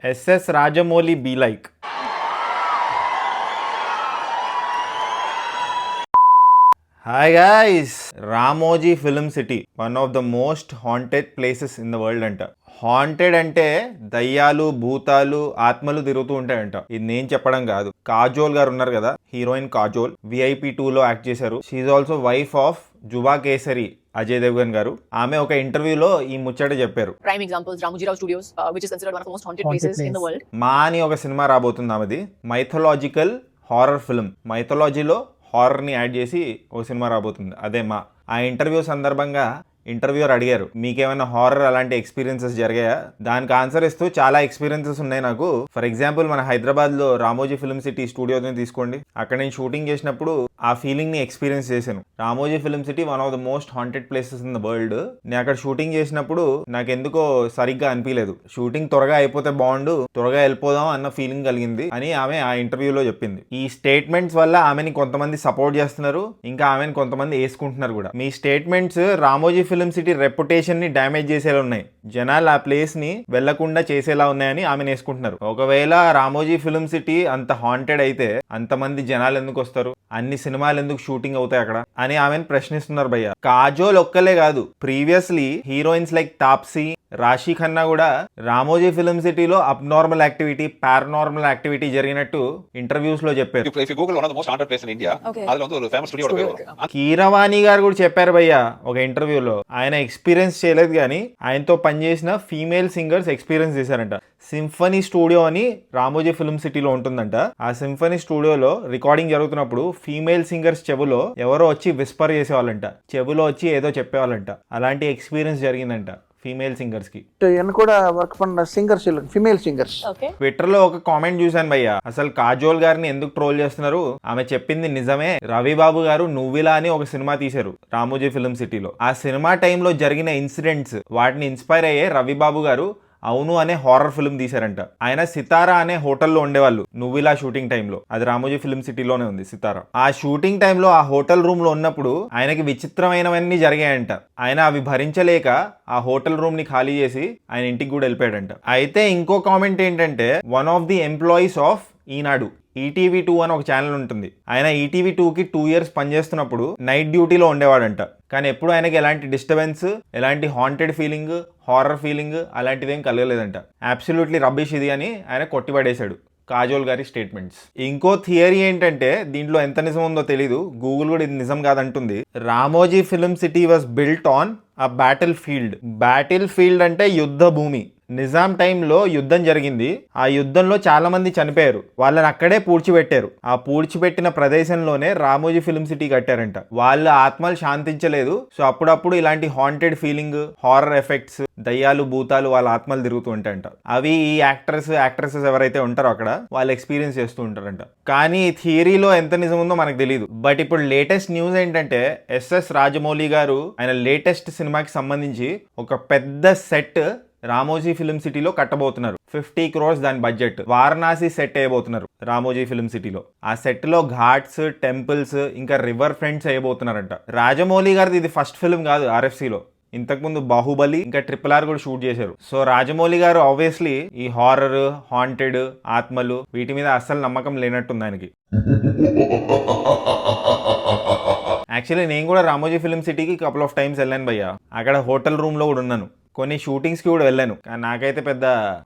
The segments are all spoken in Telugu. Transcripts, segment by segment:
SS Rajamouli be like? Hi guys! Ramoji Film City, one of the most haunted places in the world అంట. హాంటెడ్ అంటే దయ్యాలు భూతాలు ఆత్మలు తిరుగుతూ ఉంటాయంట. ఇది నేను చెప్పడం కాదు, కాజోల్ గారు ఉన్నారు కదా, హీరోయిన్ కాజోల్ VIP 2లో యాక్ట్ చేశారు. She also wife of Zubaan Kesari Ajay Devgan గారు. ఆమె ఒక ఇంటర్వ్యూలో ఈ ముచ్చట చెప్పారు. Prime examples, Ramoji Rao Studios, which is considered one of the most haunted places in the world. మా అని ఒక సినిమా రాబోతుంది ఆమెది. Mythological horror film. మైథలాజీలో హారర్ని యాడ్ చేసి ఒక సినిమా రాబోతుంది, అదే మా. ఆ ఇంటర్వ్యూ సందర్భంగా ఇంటర్వ్యూర్ అడిగారు, మీకేమైనా హారర్ అలాంటి ఎక్స్పీరియన్సెస్ జరిగాయా? దానికి ఆన్సర్ ఇస్తూ చాలా ఎక్స్పీరియన్సెస్ ఉన్నాయి నాకు. ఫర్ ఎగ్జాంపుల్ మన హైదరాబాద్లో రామోజీ ఫిల్మ్ సిటీ స్టూడియోని తీసుకోండి. అక్కడ నేను షూటింగ్ చేసినప్పుడు ఆ ఫీలింగ్ని ఎక్స్పీరియన్స్ చేశాను. Ramoji film city one of the most haunted places in the world. నేను అక్కడ షూటింగ్ చేసినప్పుడు నాకు ఎందుకో సరిగ్గా అనిపించలేదు. షూటింగ్ త్వరగా అయిపోతే బాగుండు, త్వరగా వెళ్ళిపోదాం అన్న ఫీలింగ్ కలిగింది అని ఆమె ఆ ఇంటర్వ్యూలో చెప్పింది. ఈ స్టేట్మెంట్స్ వల్ల ఆమెని కొంతమంది సపోర్ట్ చేస్తున్నారు, ఇంకా ఆమెను కొంతమంది వేసుకుంటున్నారు కూడా. మీ statements Ramoji film city reputation ని డ్యామేజ్ చేసేలా ఉన్నాయి, జనాలు ఆ ప్లేస్ ని వెళ్లకుండా చేసేలా ఉన్నాయని ఆమెను వేసుకుంటున్నారు. ఒకవేళ రామోజీ ఫిల్మ్ సిటీ అంత హాంటెడ్ అయితే అంతమంది జనాలు ఎందుకు వస్తారు, అన్ని సినిమాలు ఎందుకు షూటింగ్ అవుతాయి అక్కడ అని ఆమెను ప్రశ్నిస్తున్నారు భయ్య. కాజోల్ ఒక్కలే కాదు, ప్రీవియస్లీ హీరోయిన్స్ లైక్ తాప్సీ, రాశి ఖన్నా కూడా రామోజీ ఫిల్మ్ సిటీలో అబ్నార్మల్ యాక్టివిటీ, పారానార్మల్ యాక్టివిటీ జరిగినట్టు ఇంటర్వ్యూస్ లో చెప్పారు. కీరవాణి గారు కూడా చెప్పారు భయ్య ఒక ఇంటర్వ్యూలో. ఆయన ఎక్స్పీరియన్స్ చేయలేదు కానీ ఆయనతో పనిచేసిన ఫీమేల్ సింగర్స్ ఎక్స్పీరియన్స్ చేశారంట. సింఫనీ స్టూడియో అని రామోజీ ఫిల్మ్ సిటీలో ఉంటుందంట. ఆ సింఫనీ స్టూడియోలో రికార్డింగ్ జరుగుతున్నప్పుడు ఫీమేల్ సింగర్స్ చెవులో ఎవరో వచ్చి విస్పర్ చేసేవాళ్ళంట, చెవులో వచ్చి ఏదో చెప్పేవాళ్ళంట. అలాంటి ఎక్స్పీరియన్స్ జరిగిందంట ఫీమేల్ సింగర్స్ కి. కూడా వర్క్ పన్న సింగర్స్, ఫీమేల్ సింగర్స్. ట్విట్టర్ లో ఒక కామెంట్ చూశాను భయ్య, అసలు కాజోల్ గారిని ఎందుకు ట్రోల్ చేస్తున్నారు, ఆమె చెప్పింది నిజమే. రవిబాబు గారు నువ్విలా అని ఒక సినిమా తీశారు రామోజీ ఫిల్మ్ సిటీలో. ఆ సినిమా టైంలో జరిగిన ఇన్సిడెంట్స్ వాటిని ఇన్స్పైర్ అయ్యే రవిబాబు గారు అవును అనే హారర్ ఫిల్మ్ తీశారంట. ఆయన సితారా అనే హోటల్లో ఉండేవాళ్ళు నువ్విలా షూటింగ్ టైంలో. అది రామోజీ ఫిల్మ్ సిటీలోనే ఉంది సితారా. ఆ షూటింగ్ టైంలో ఆ హోటల్ రూమ్ లో ఉన్నప్పుడు ఆయనకి విచిత్రమైనవన్నీ జరిగాయంట. ఆయన అవి భరించలేక ఆ హోటల్ రూమ్ ని ఖాళీ చేసి ఆయన ఇంటికి కూడా వెళ్ళిపోయాడంట. అయితే ఇంకో కామెంట్ ఏంటంటే, one of the employees of Eenadu ETV 2 అని ఒక ఛానల్ ఉంటుంది. ఆయన ETV 2కి 2 years పనిచేస్తున్నప్పుడు నైట్ డ్యూటీలో ఉండేవాడంట. కానీ ఎప్పుడు ఆయనకి ఎలాంటి డిస్టర్బెన్స్, ఎలాంటి హాంటెడ్ ఫీలింగ్, హారర్ ఫీలింగ్ అలాంటిదేం కలగలేదంట. అబ్సల్యూట్లీ రబ్బిష్ ఇది అని ఆయన కొట్టిపడేశాడు కాజోల్ గారి స్టేట్మెంట్స్. ఇంకో థియరీ ఏంటంటే, దీంట్లో ఎంత నిజం ఉందో తెలీదు, గూగుల్ కూడా ఇది నిజం కాదంటుంది. Ramoji film city was built on a battlefield. Battlefield అంటే యుద్ధ భూమి. నిజాం టైంలో యుద్ధం జరిగింది. ఆ యుద్ధంలో చాలా మంది చనిపోయారు, వాళ్ళని అక్కడే పూడ్చిపెట్టారు. ఆ పూడ్చిపెట్టిన ప్రదేశంలోనే రామోజీ ఫిల్మ్ సిటీ కట్టారంట. వాళ్ళ ఆత్మలు శాంతించలేదు, సో అప్పుడప్పుడు ఇలాంటి హాంటెడ్ ఫీలింగ్, హారర్ ఎఫెక్ట్స్, దయ్యాలు భూతాలు వాళ్ళ ఆత్మలు తిరుగుతూ ఉంటాయంట. అవి ఈ యాక్ట్రెసెస్ ఎవరైతే ఉంటారో అక్కడ వాళ్ళు ఎక్స్పీరియన్స్ చేస్తూ ఉంటారంట. కానీ ఈ థియరీలో ఎంత నిజం ఉందో మనకు తెలియదు. బట్ ఇప్పుడు లేటెస్ట్ న్యూస్ ఏంటంటే, SS రాజమౌళి గారు ఆయన లేటెస్ట్ సినిమాకి సంబంధించి ఒక పెద్ద సెట్ రామోజీ ఫిల్మ్ సిటీలో కట్టబోతున్నారు. 50 crores దాని బడ్జెట్. వారణాసి సెట్ వేయబోతున్నారు రామోజీ ఫిల్మ్ సిటీలో. ఆ సెట్ లో ఘాట్స్, టెంపుల్స్, ఇంకా రివర్ ఫ్రంట్స్ వేయబోతున్నారంట. రాజమౌళి గారిది ఇది ఫస్ట్ ఫిల్మ్ కాదు RFCలో. ఇంతకుముందు బాహుబలి ఇంకా RRR కూడా షూట్ చేశారు. సో రాజమౌళి గారు ఆబ్వియస్లీ ఈ హారర్, హాంటెడ్, ఆత్మలు వీటి మీద అస్సలు నమ్మకం లేనట్టుంది ఆయనకి. యాక్చువల్లీ నేను కూడా రామోజీ ఫిల్మ్ సిటీకి కపుల్ ఆఫ్ టైమ్స్ వెళ్ళాను భయ్య. అక్కడ హోటల్ రూమ్ లో కూడా ఉన్నాను, కొన్ని షూటింగ్స్కి కూడా వెళ్ళాను. కానీ నాకైతే పెద్ద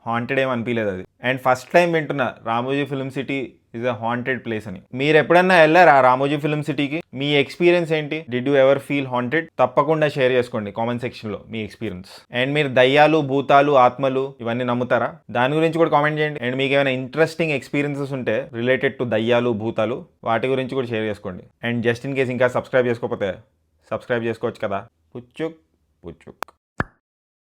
హాంటెడ్ ఏం అనిపించలేదు అది. అండ్ ఫస్ట్ టైం వింటున్నా Ramoji film city is a haunted place అని. మీరు ఎప్పుడన్నా వెళ్ళారా రామోజీ ఫిల్మ్ సిటీకి? మీ ఎక్స్పీరియన్స్ ఏంటి? Did you ever feel haunted? తప్పకుండా షేర్ చేసుకోండి కామెంట్ సెక్షన్లో మీ ఎక్స్పీరియన్స్. అండ్ మీరు దయ్యాలు, భూతాలు, ఆత్మలు ఇవన్నీ నమ్ముతారా? దాని గురించి కూడా కామెంట్ చేయండి. అండ్ మీకు ఏమైనా ఇంట్రెస్టింగ్ ఎక్స్పీరియన్సెస్ ఉంటే రిలేటెడ్ టు దయ్యాలు, భూతాలు, వాటి గురించి కూడా షేర్ చేసుకోండి. అండ్ జస్ట్ ఇన్ కేస్ ఇంకా సబ్స్క్రైబ్ చేసుకోకపోతే సబ్స్క్రైబ్ చేసుకోవచ్చు కదా. పుచ్చుక్ పుచ్చుక్.